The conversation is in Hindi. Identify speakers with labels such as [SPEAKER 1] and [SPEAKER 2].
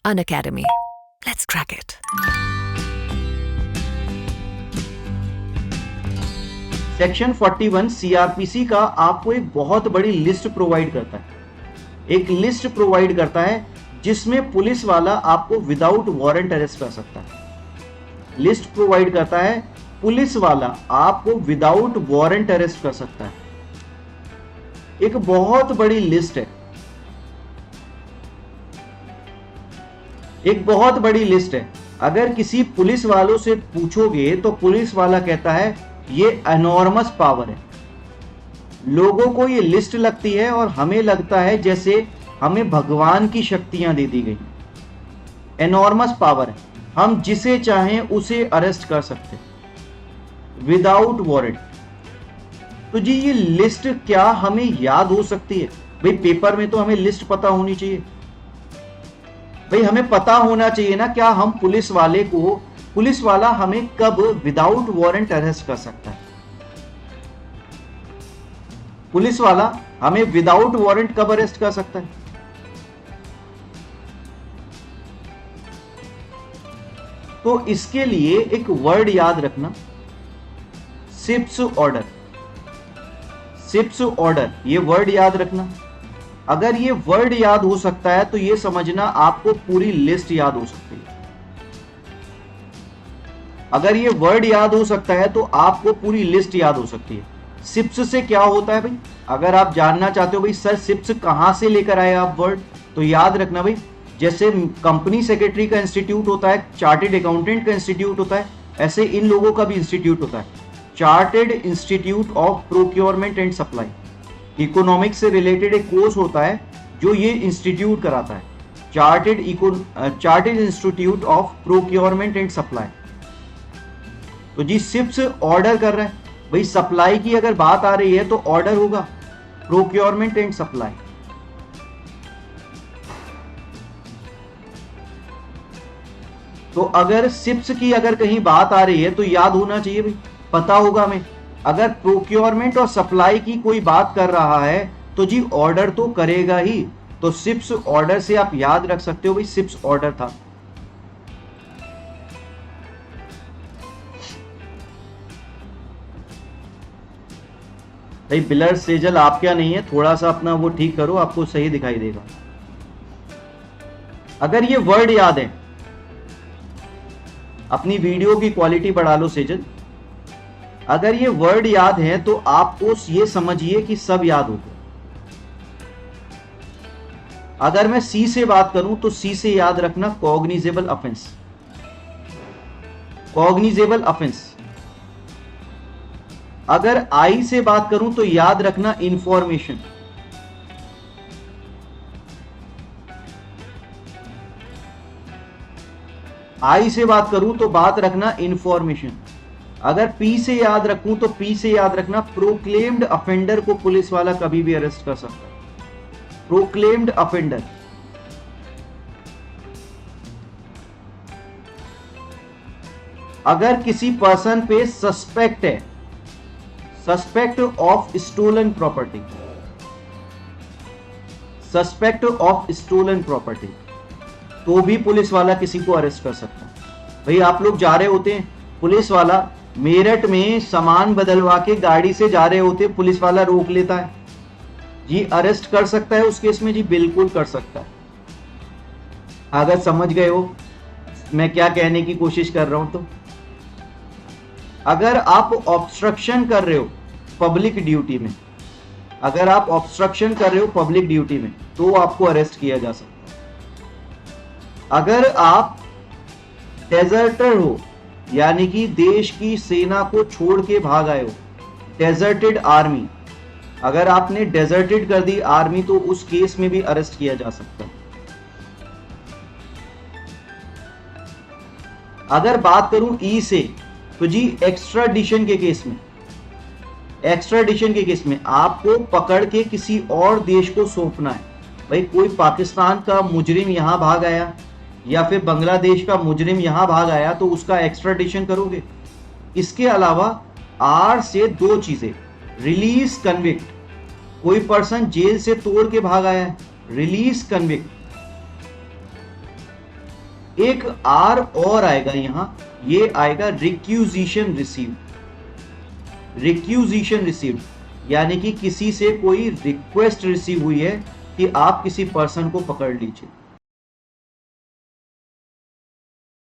[SPEAKER 1] Unacademy. Let's crack it.
[SPEAKER 2] Section 41 CrPC का आपको एक बहुत बड़ी लिस्ट प्रोवाइड करता है। एक लिस्ट प्रोवाइड करता है जिसमें पुलिस वाला आपको विदाउट वारंट अरेस्ट कर सकता है। लिस्ट प्रोवाइड करता है, पुलिस वाला आपको विदाउट वारंट अरेस्ट कर सकता है। एक बहुत बड़ी लिस्ट है, एक बहुत बड़ी लिस्ट है। अगर किसी पुलिस वालों से पूछोगे तो पुलिस वाला कहता है ये एनॉर्मस पावर है। लोगों को ये लिस्ट लगती है और हमें लगता है जैसे हमें भगवान की शक्तियां दे दी गई। एनॉर्मस पावर है, हम जिसे चाहें उसे अरेस्ट कर सकते हैं विदाउट वारंट। तो जी ये लिस्ट क्या हमें याद हो सकती है? भाई पेपर में तो हमें लिस्ट पता होनी चाहिए। भाई हमें पता होना चाहिए ना, क्या हम पुलिस वाला हमें कब विदाउट वारंट अरेस्ट कर सकता है? पुलिस वाला हमें विदाउट वारंट कब अरेस्ट कर सकता है? तो इसके लिए एक वर्ड याद रखना, सिप्स ऑर्डर। सिप्स ऑर्डर, ये वर्ड याद रखना। अगर ये वर्ड याद हो सकता है तो ये समझना आपको पूरी लिस्ट याद हो सकती है। अगर ये वर्ड याद हो सकता है तो आपको पूरी लिस्ट याद हो सकती है। सिप्स से क्या होता है भाई? अगर आप जानना चाहते हो भाई सर सिप्स कहां से लेकर आए आप वर्ड, तो याद रखना भाई, जैसे कंपनी सेक्रेटरी का इंस्टीट्यूट होता है, चार्टेड अकाउंटेंट का इंस्टीट्यूट होता है, ऐसे इन लोगों का भी इंस्टीट्यूट होता है, chartered institute of procurement and supply. Economics से रिलेटेड एक कोर्स होता है जो ये इंस्टीट्यूट कराता है, chartered institute of procurement and supply. तो जी सिप्स ऑर्डर कर रहा है भाई, सप्लाई की अगर बात आ रही है तो ऑर्डर होगा प्रोक्योरमेंट एंड सप्लाई। तो अगर सिप्स की अगर कहीं बात आ रही है तो याद होना चाहिए भाई, पता होगा हमें। अगर प्रोक्योरमेंट और सप्लाई की कोई बात कर रहा है तो जी ऑर्डर तो करेगा ही। तो सिप्स ऑर्डर से आप याद रख सकते हो भाई सिप्स ऑर्डर था। भाई ब्लर सेजल आप क्या नहीं है, थोड़ा सा अपना वो ठीक करो, आपको सही दिखाई देगा। अगर ये वर्ड याद है, अपनी वीडियो की क्वालिटी बढ़ा लो सेजल। अगर ये वर्ड याद है तो आपको ये समझिए कि सब याद हो गया। अगर मैं सी से बात करूं तो सी से याद रखना कॉग्निजेबल ऑफेंस। Cognizable offence. अगर आई से बात करूं तो याद रखना इंफॉर्मेशन। आई से बात करूं तो बात रखना इंफॉर्मेशन। अगर पी से याद रखूं तो पी से याद रखना प्रोक्लेम्ड अफेंडर को पुलिस वाला कभी भी अरेस्ट कर सकता है। Proclaimed offender. अगर किसी पर्सन पे सस्पेक्ट है, suspect of stolen property, suspect of stolen property, तो भी पुलिस वाला किसी को अरेस्ट कर सकता है। भाई आप लोग जा रहे होते हैं, पुलिस वाला मेरठ में सामान बदलवा के गाड़ी से जा रहे होते, पुलिस वाला रोक लेता है जी, अरेस्ट कर सकता है उस केस में? जी बिल्कुल कर सकता है। अगर समझ गए हो मैं क्या कहने की कोशिश कर रहा हूं तो अगर आप ऑब्स्ट्रक्शन कर रहे हो पब्लिक ड्यूटी में, अगर आप ऑब्स्ट्रक्शन कर रहे हो पब्लिक ड्यूटी में तो आपको अरेस्ट किया जा सकता है। अगर आप डेजर्टर हो, यानी कि देश की सेना को छोड़ के भाग आए हो, डेजर्टेड आर्मी, अगर आपने डेजर्टेड कर दी आर्मी तो उस केस में भी अरेस्ट किया जा सकता है। अगर बात करूं ई से तो जी एक्स्ट्राडिशन के केस में, एक्स्ट्राडिशन के केस में आपको पकड़ के किसी और देश को सौंपना है। भाई कोई पाकिस्तान का मुजरिम यहां भाग आया या फिर बांग्लादेश का मुजरिम यहां भाग आया तो उसका एक्स्ट्राडिशन करोगे। इसके अलावा आर से दो चीजें, रिलीज कन्विक्ट, कोई पर्सन जेल से तोड़ के भाग आया है, रिलीज कन्विक्ट, एक आर और आएगा यहां, ये आएगा रिक्यूजिशन रिसीव्ड। रिक्यूजिशन रिसीव्ड यानी कि किसी से कोई रिक्वेस्ट रिसीव हुई है कि आप किसी पर्सन को पकड़ लीजिए।